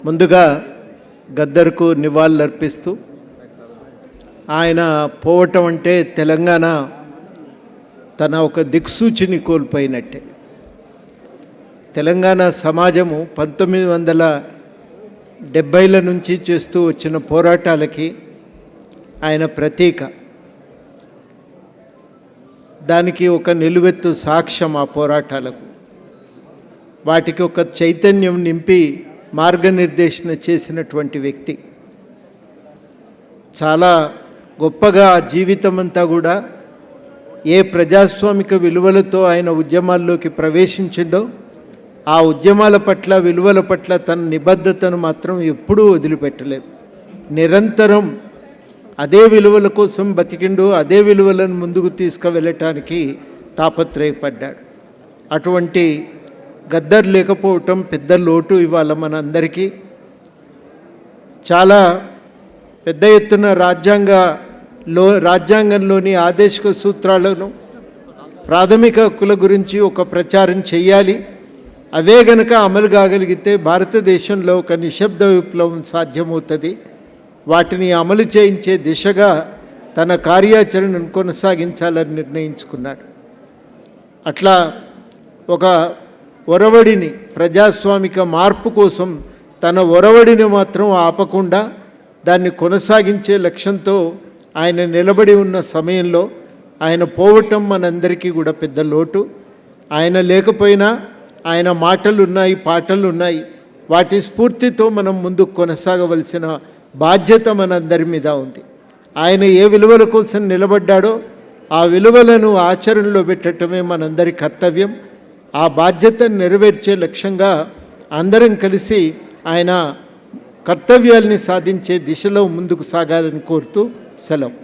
ముందుగా గద్దర్కు నివాళులర్పిస్తూ ఆయన పోవటం అంటే తెలంగాణ తన ఒక దిక్సూచిని కోల్పోయినట్టే. తెలంగాణ సమాజము 1970ల నుంచి చేస్తూ వచ్చిన పోరాటాలకి ఆయన ప్రతీక. దానికి ఒక నిలువెత్తు సాక్ష్యం ఆ పోరాటాలకు. వాటికి ఒక చైతన్యం నింపి మార్గనిర్దేశన చేసినటువంటి వ్యక్తి. చాలా గొప్పగా జీవితం అంతా కూడా ఏ ప్రజాస్వామిక విలువలతో ఆయన ఉద్యమాల్లోకి ప్రవేశించిండో ఆ ఉద్యమాల పట్ల విలువల పట్ల తన నిబద్ధతను మాత్రం ఎప్పుడూ వదిలిపెట్టలేదు. నిరంతరం అదే విలువల కోసం బతికిండు, అదే విలువలను ముందుకు తీసుకువెళ్ళటానికి తాపత్రయపడ్డాడు. అటువంటి గద్దర్ లేకపోవటం పెద్ద లోటు ఇవాళ మన అందరికీ. చాలా పెద్ద ఎత్తున రాజ్యాంగంలోని ఆదేశిక సూత్రాలను, ప్రాథమిక హక్కుల గురించి ఒక ప్రచారం చేయాలి. అవే గనక అమలు కాగలిగితే భారతదేశంలో ఒక నిశ్శబ్ద విప్లవం సాధ్యమవుతుంది. వాటిని అమలు చేయించే దిశగా తన కార్యాచరణను కొనసాగించాలని నిర్ణయించుకున్నాడు. అట్లా ఒక ఒరవడిని, ప్రజాస్వామిక మార్పు కోసం తన ఒరవడిని మాత్రం ఆపకుండా దాన్ని కొనసాగించే లక్ష్యంతో ఆయన నిలబడి ఉన్న సమయంలో ఆయన పోవటం మనందరికీ కూడా పెద్ద లోటు. ఆయన లేకపోయినా ఆయన మాటలు ఉన్నాయి, పాటలు ఉన్నాయి. వాటి స్ఫూర్తితో మనం ముందుకు కొనసాగవలసిన బాధ్యత మనందరి మీద ఉంది. ఆయన ఏ విలువల కోసం నిలబడ్డాడో ఆ విలువలను ఆచరణలో పెట్టడమే మనందరి కర్తవ్యం. ఆ బాధ్యతను నెరవేర్చే లక్ష్యంగా అందరం కలిసి ఆయన కర్తవ్యాల్ని సాధించే దిశలో ముందుకు సాగాలని కోరుతూ సెలవు.